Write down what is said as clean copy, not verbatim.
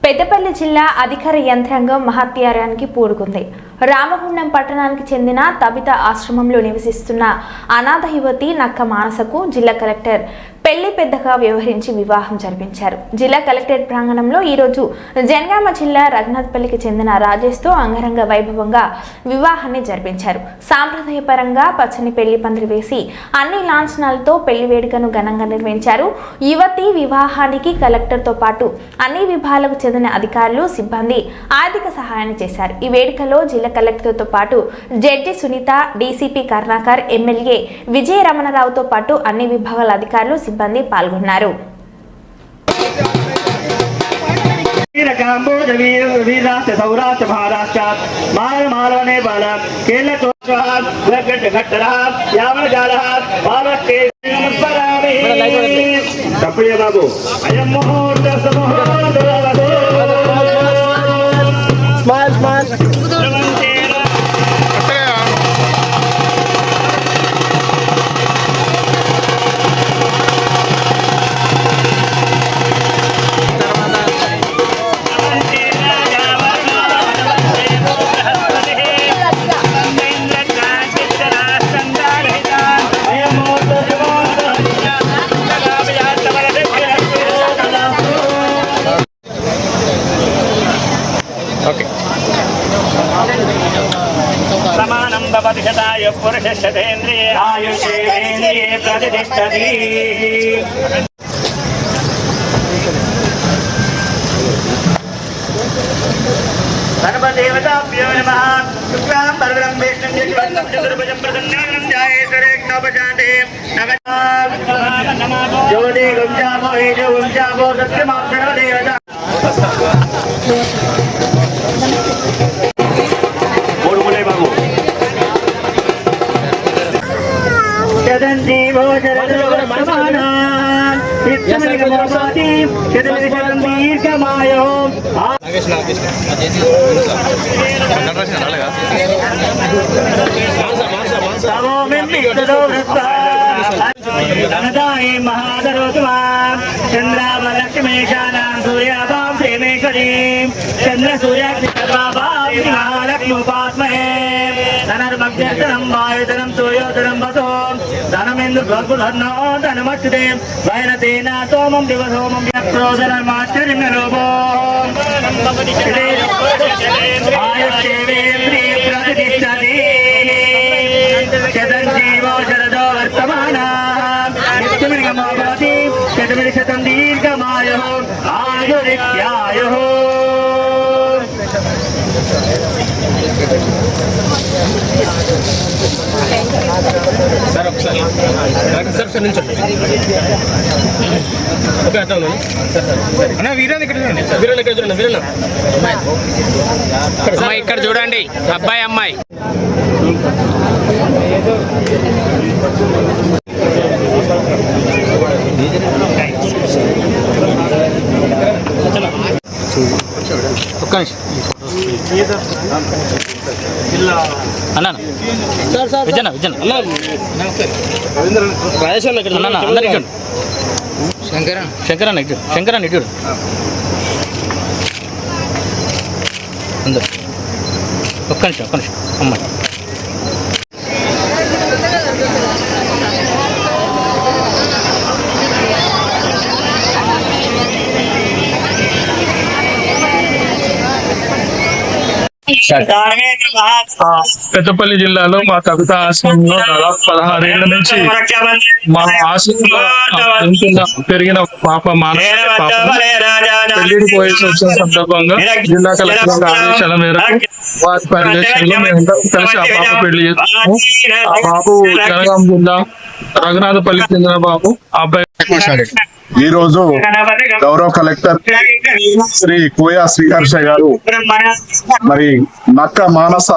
పెద్దపల్లి జిల్లా అధికార యంత్రాంగం మహత్యారానికి పూనుకుంది. రామగుండం పట్టణానికి చెందిన తబిత ఆశ్రమంలో నివసిస్తున్న అనాథ యువతి నక్క మానసకు జిల్లా కలెక్టర్ పెళ్లి పెద్దగా వ్యవహరించి వివాహం జరిపించారు. జిల్లా కలెక్టరేట్ ప్రాంగణంలో ఈరోజు జనగామ జిల్లా రఘునాథ్పల్లికి చెందిన రాజేష్తో అంగరంగ వైభవంగా వివాహాన్ని జరిపించారు. సాంప్రదాయపరంగా పచ్చని పెళ్లి పందిరి వేసి అన్ని లాంఛనాలతో పెళ్లి వేడుకను ఘనంగా నిర్వహించారు. యువతి వివాహానికి కలెక్టర్తో పాటు అన్ని విభాగాలకు చెందిన అధికారులు, సిబ్బంది ఆర్థిక సహాయాన్ని చేశారు. ఈ వేడుకలో జిల్లా కలెక్టర్తో పాటు judge Sunitha, DCP Karunakar, MLA Vijaya రమణరావుతో పాటు అన్ని విభాగాల అధికారులు, సిబ్బంది పాల్గొన్నారు. सौराष्ट्र महाराष्ट्र माल मालव नेपाल केरल बाबू अयम मुहूर्त समानं भवति शताय पुरुषशतेन्द्रिये आयुष्येन्द्रिये प्रतिष्ठति सर्वदेवताभ्यो नमः शुक्लां वरदं विष्णुं शशिवर्णं चतुर्भुजं प्रसन्नानं ध्यायेत्सरेक्नोपशान्ते नमः ज्योति गुंजामो हेजो गुंजामो सत्यमां सर्वदेवता बाबू जीवो चंद्रावलक्ष्मीशानां सूर्याभां प्रेमेश्वरी चंद्र सूर्य महालक्ष्मीपास्महे धनर्मग्धनं वायुधनं सूर्योधनं वसो धनमेन्द्र भगुधर्नो धनमच्युते वैनतेन सोमं दिवसोमं क्रोधनमाश्चर्यरूपो आयुष्येवेन्द्रिये प्रतिष्ठति शतञ्जीवो शरदो वर्तमानः नित्यमिर्गमो भवति शतमिर्शतं दीर्घमायुः आयुरित्यायुः సార్ ఒకసారి సార్ నిల్చోండి. ఓకే అట్లా ఉన్నాను అన్న. వీరన్న ఇక్కడ చూడండి, వీరన్న ఇక్కడ చూడండి, వీరన్న ఇక్కడ చూడండి, అబ్బాయి అమ్మాయి. ఒక్క నిమిషం అన్నా విజయన విజయన రాజేష్ అన్న ఇక్కడ అందరు ఇక్కడ శంకరన్న ఇటు శంకరన్న ఇటు అందరు ఒక్క నిమిషం అమ్మాయి. పెద్దపల్లి జిల్లాలో మా కవిత ఆశ్రమంలో దాదాపు 16 ఏళ్ల నుంచి మా ఆశ్రమంలో పెరిగిన పాప మానసిక పాప పెళ్లికి పోయేసి వచ్చిన సందర్భంగా జిల్లా కలెక్టర్ ఆదేశాల మేరకు వారి పర్యవేక్షణలో మేమందరం కలిసి ఆ పాప పెళ్లి చేస్తాము. ఆ బాబు జనగాం జిల్లా రఘునాథపల్లికి చెందిన బాబు. ఆ అబ్బాయి ఈ రోజు గౌరవ కలెక్టర్ శ్రీ కోయా శ్రీహర్ష గారు మరి నక్క మానస